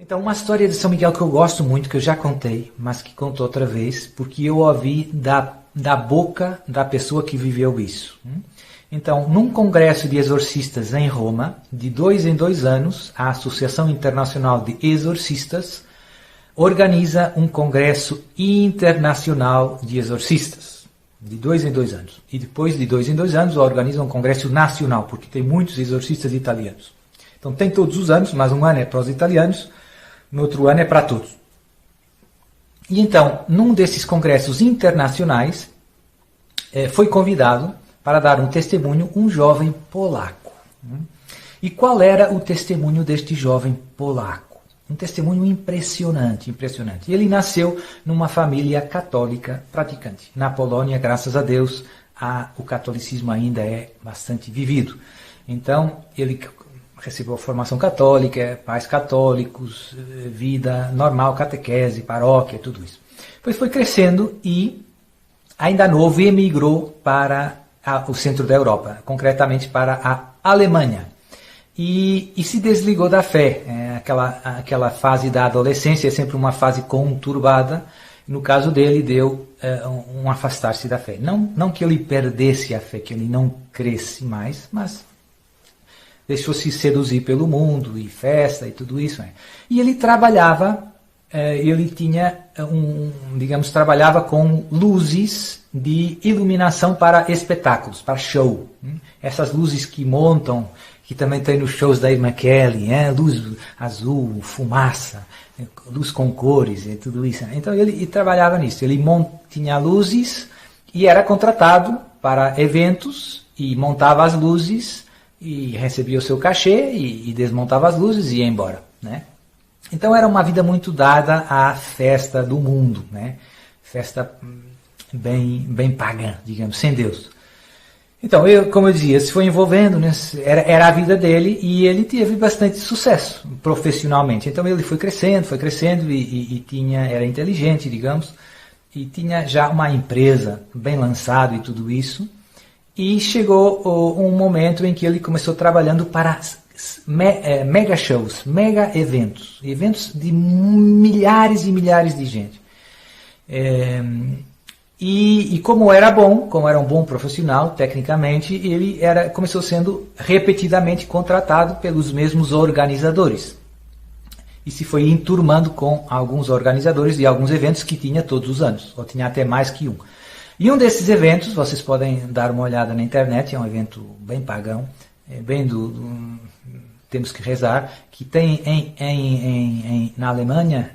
Então, uma história de São Miguel que eu gosto muito, que eu já contei, mas que conto outra vez, porque eu ouvi da boca da pessoa que viveu isso. Então, num congresso de exorcistas em Roma, de 2 em 2 anos, a Associação Internacional de Exorcistas organiza um congresso internacional de exorcistas, de 2 em 2 anos. E depois de 2 em 2 anos, organiza um congresso nacional, porque tem muitos exorcistas italianos. Então, tem todos os anos, mas um ano é para os italianos, no outro ano é para todos. E então, num desses congressos internacionais, foi convidado para dar um testemunho um jovem polaco. E qual era o testemunho deste jovem polaco? Um testemunho impressionante, impressionante. Ele nasceu numa família católica praticante. Na Polônia, graças a Deus, o catolicismo ainda é bastante vivido. Então, ele recebeu formação católica, pais católicos, vida normal, catequese, paróquia, tudo isso. Depois foi crescendo e, ainda novo, emigrou para o centro da Europa, concretamente para a Alemanha. E se desligou da fé. Aquela fase da adolescência é sempre uma fase conturbada. No caso dele, deu um afastar-se da fé. Não que ele perdesse a fé, que ele não cresce mais, mas deixou-se seduzir pelo mundo e festa e tudo isso. E ele trabalhava, ele tinha trabalhava com luzes de iluminação para espetáculos, para show. Essas luzes que montam, que também tem nos shows da irmã Kelly, luz azul, fumaça, luz com cores e tudo isso. Então ele trabalhava nisso, ele tinha luzes e era contratado para eventos e montava as luzes e recebia o seu cachê e desmontava as luzes e ia embora, né? Então era uma vida muito dada à festa do mundo, né? Festa bem pagã, digamos, sem Deus. Então, como eu dizia, se foi envolvendo, né? Era a vida dele e ele teve bastante sucesso profissionalmente. Então ele foi crescendo e era inteligente, digamos, e tinha já uma empresa bem lançada e tudo isso. E chegou um momento em que ele começou trabalhando para mega shows, mega eventos de milhares e milhares de gente. E como era um bom profissional, tecnicamente, ele começou sendo repetidamente contratado pelos mesmos organizadores. E se foi enturmando com alguns organizadores de alguns eventos que tinha todos os anos, ou tinha até mais que um. E um desses eventos, vocês podem dar uma olhada na internet, é um evento bem pagão, temos que rezar, que tem na Alemanha,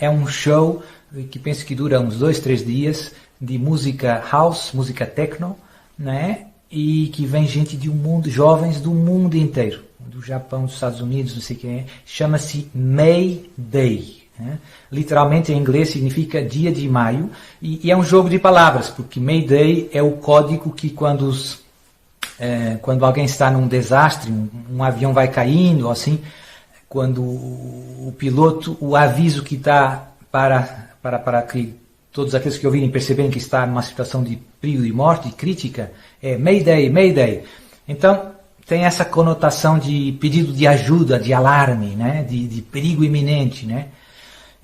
é um show que penso que dura uns 2, 3 dias, de música house, música techno, né? E que vem gente jovens do mundo inteiro, do Japão, dos Estados Unidos, não sei quem, chama-se May Day. Literalmente em inglês significa dia de maio, e é um jogo de palavras, porque May Day é o código que quando alguém está num desastre, um avião vai caindo, assim, quando o piloto, o aviso que está para que todos aqueles que ouvirem perceberem que está numa situação de perigo de morte, crítica, é Mayday, Mayday. Então, tem essa conotação de pedido de ajuda, de alarme, né? de perigo iminente, né?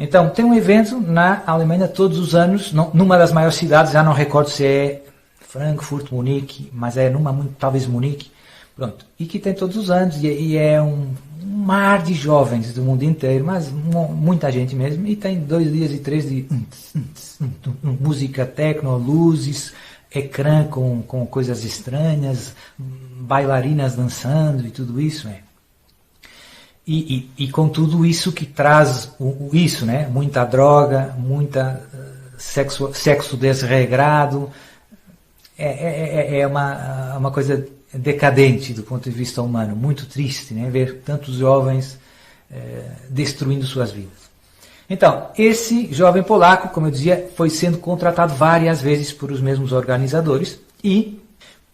Então, tem um evento na Alemanha todos os anos, numa das maiores cidades, já não recordo se é Frankfurt, Munique, mas é talvez Munique, pronto. E que tem todos os anos, e é um mar de jovens do mundo inteiro, mas muita gente mesmo, e tem 2 dias e 3 de música techno, luzes, ecrã com coisas estranhas, bailarinas dançando e tudo isso, E com tudo isso que traz isso, né? Muita droga, muita sexo desregrado, é uma coisa decadente do ponto de vista humano, muito triste, né? Ver tantos jovens destruindo suas vidas. Então, esse jovem polaco, como eu dizia, foi sendo contratado várias vezes por os mesmos organizadores e,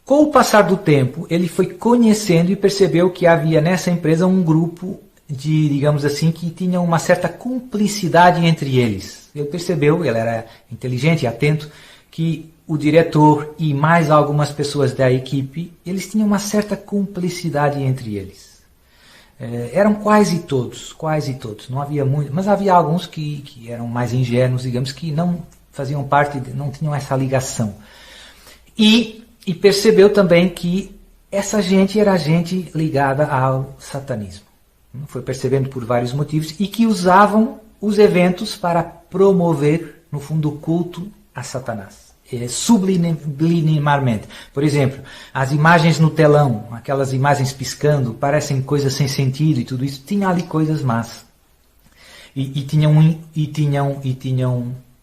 com o passar do tempo, ele foi conhecendo e percebeu que havia nessa empresa um grupo digamos assim, que tinha uma certa cumplicidade entre eles. Ele percebeu, ele era inteligente e atento, que o diretor e mais algumas pessoas da equipe, eles tinham uma certa cumplicidade entre eles. Eram quase todos, não havia muito, mas havia alguns que eram mais ingênuos, digamos, que não faziam parte, não tinham essa ligação. E percebeu também que essa gente era gente ligada ao satanismo. Foi percebendo por vários motivos e que usavam os eventos para promover, no fundo, o culto a Satanás. Subliminarmente. Por exemplo, as imagens no telão, aquelas imagens piscando, parecem coisas sem sentido e tudo isso, tinha ali coisas más. E tinham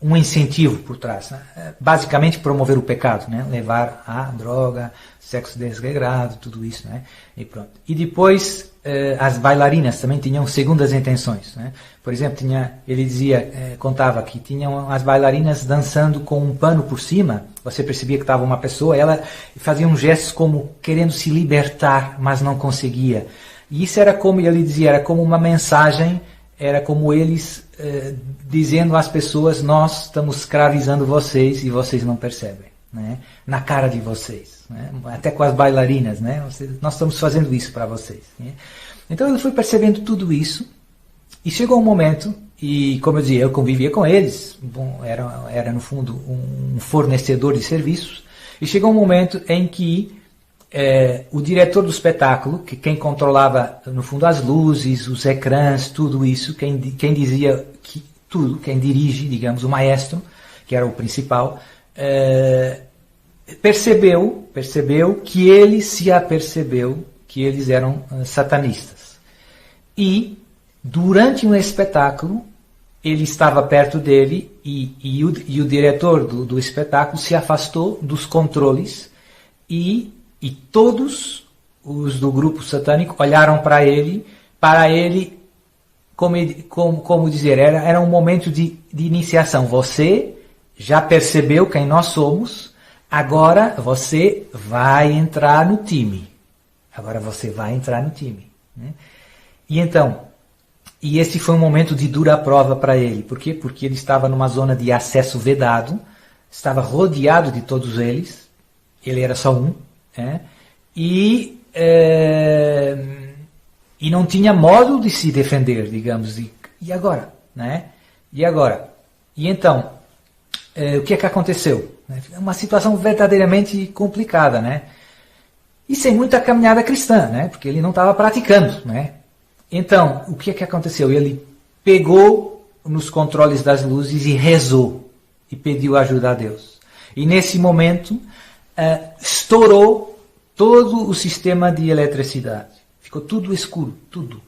um incentivo por trás. Né? Basicamente promover o pecado, né? Levar a droga, sexo desregrado, tudo isso. Né? E pronto. E depois as bailarinas também tinham segundas intenções. Né? Por exemplo, ele dizia, contava que tinham as bailarinas dançando com um pano por cima, você percebia que estava uma pessoa, ela fazia um gestos como querendo se libertar, mas não conseguia. E isso era como, ele dizia, era como uma mensagem, era como eles dizendo às pessoas, nós estamos escravizando vocês e vocês não percebem. Né? Na cara de vocês. Né? Até com as bailarinas. Né? Nós estamos fazendo isso para vocês. Né? Então ele foi percebendo tudo isso e chegou um momento, e como eu dizia, eu convivia com eles, bom, era no fundo um fornecedor de serviços, e chegou um momento em que o diretor do espetáculo, que quem controlava no fundo as luzes, os ecrãs, tudo isso, quem dizia tudo, quem dirige, digamos, o maestro, que era o principal, percebeu que ele se apercebeu que eles eram satanistas. E, durante um espetáculo, ele estava perto dele e o diretor do espetáculo se afastou dos controles e todos os do grupo satânico olharam para ele, como dizer, era um momento de iniciação. Você já percebeu quem nós somos, agora você vai entrar no time. Né? E então, esse foi um momento de dura prova para ele. Por quê? Porque ele estava numa zona de acesso vedado, estava rodeado de todos eles, ele era só um, e não tinha modo de se defender, digamos. E agora? Né? E agora? E então, o que é que aconteceu? Uma situação verdadeiramente complicada, né? E sem muita caminhada cristã, né? Porque ele não estava praticando, né? Então, o que é que aconteceu? Ele pegou nos controles das luzes e rezou e pediu ajuda a Deus. E nesse momento estourou todo o sistema de eletricidade. Ficou tudo escuro, tudo.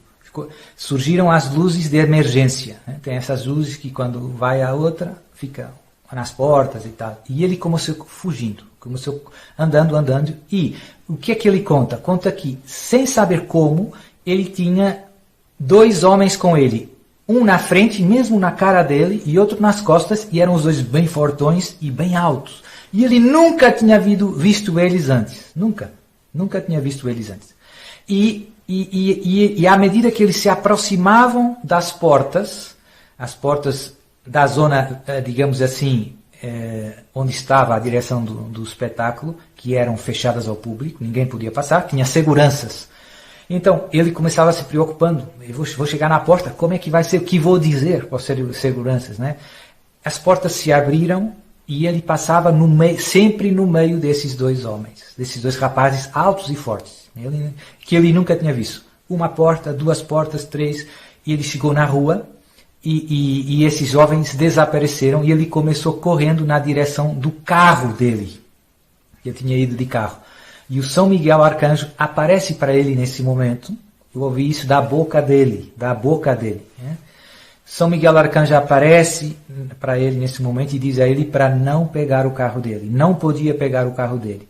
Surgiram as luzes de emergência. Né? Tem essas luzes que quando vai a outra, fica nas portas e tal. E ele começou fugindo, começou andando. E o que é que ele conta? Conta que, sem saber como, ele tinha 2 homens com ele. Um na frente, mesmo na cara dele, e outro nas costas, e eram os 2 bem fortões e bem altos. E ele nunca tinha visto eles antes. Nunca tinha visto eles antes. E à medida que eles se aproximavam das portas, as portas da zona, digamos assim, onde estava a direção do espetáculo, que eram fechadas ao público, ninguém podia passar, tinha seguranças. Então, ele começava se preocupando, eu vou chegar na porta, como é que vai ser, o que vou dizer para os seguranças, né? As portas se abriram e ele passava sempre no meio desses 2 homens, desses 2 rapazes altos e fortes, que ele nunca tinha visto. 1 porta, 2 portas, 3, e ele chegou na rua, e esses jovens desapareceram e ele começou correndo na direção do carro dele. Ele tinha ido de carro. E o São Miguel Arcanjo aparece para ele nesse momento. Eu ouvi isso da boca dele. Né? São Miguel Arcanjo aparece para ele nesse momento e diz a ele para não pegar o carro dele. Não podia pegar o carro dele.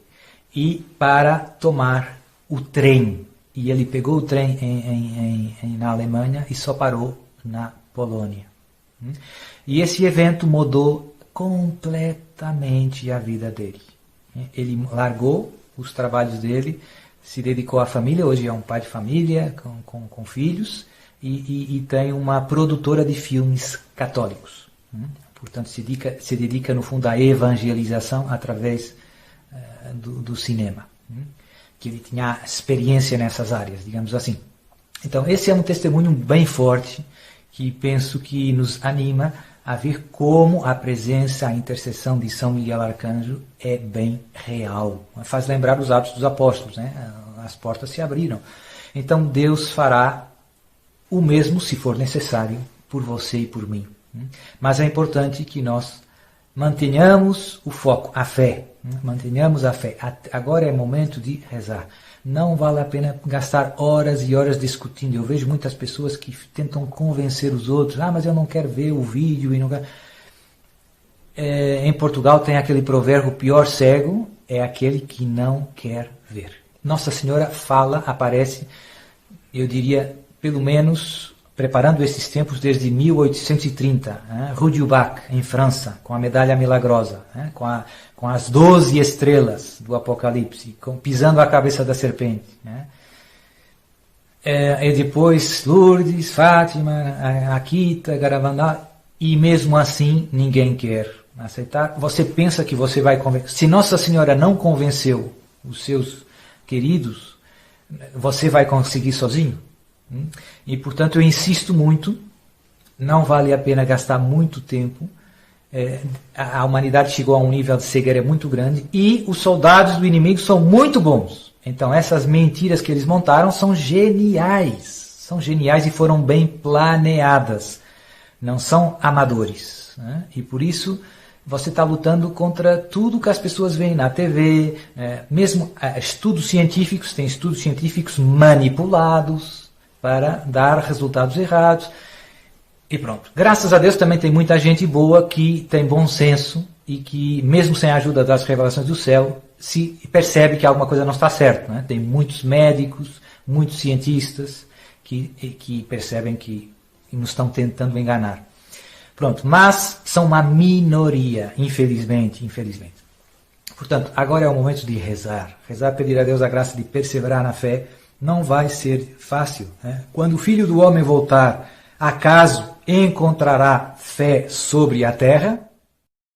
E para tomar o trem. E ele pegou o trem na Alemanha e só parou na Polônia. E esse evento mudou completamente a vida dele. Ele largou os trabalhos dele, se dedicou à família, hoje é um pai de família, com filhos, e tem uma produtora de filmes católicos. Portanto, se dedica no fundo à evangelização através do cinema. Que ele tinha experiência nessas áreas, digamos assim. Então, esse é um testemunho bem forte, que penso que nos anima a ver como a presença, a intercessão de São Miguel Arcanjo é bem real. Faz lembrar os Atos dos Apóstolos, né? As portas se abriram. Então, Deus fará o mesmo, se for necessário, por você e por mim. Mas é importante que nós mantenhamos o foco, a fé. Mantenhamos a fé. Agora é momento de rezar. Não vale a pena gastar horas e horas discutindo. Eu vejo muitas pessoas que tentam convencer os outros. Mas eu não quero ver o vídeo. E não quero... em Portugal tem aquele provérbio, o pior cego é aquele que não quer ver. Nossa Senhora fala, aparece, eu diria, pelo menos, preparando esses tempos desde 1830, Rue du Bac, em França, com a medalha milagrosa, com as 12 estrelas do Apocalipse, pisando a cabeça da serpente. E depois Lourdes, Fátima, Akita, Garavandá, e mesmo assim ninguém quer aceitar. Você pensa que você vai convencer. Se Nossa Senhora não convenceu os seus queridos, você vai conseguir sozinho? E, portanto, eu insisto muito, não vale a pena gastar muito tempo. A humanidade chegou a um nível de cegueira muito grande e os soldados do inimigo são muito bons. Então, essas mentiras que eles montaram são geniais. São geniais e foram bem planeadas. Não são amadores. E, por isso, você está lutando contra tudo que as pessoas veem na TV, mesmo estudos científicos, tem estudos científicos manipulados para dar resultados errados. E pronto. Graças a Deus também tem muita gente boa que tem bom senso e que, mesmo sem a ajuda das revelações do céu, se percebe que alguma coisa não está certa. Tem muitos médicos, muitos cientistas que percebem que nos estão tentando enganar. Pronto, mas são uma minoria, infelizmente. Portanto, agora é o momento de rezar. Rezar, pedir a Deus a graça de perseverar na fé. Não vai ser fácil. Quando o Filho do Homem voltar, acaso encontrará fé sobre a terra?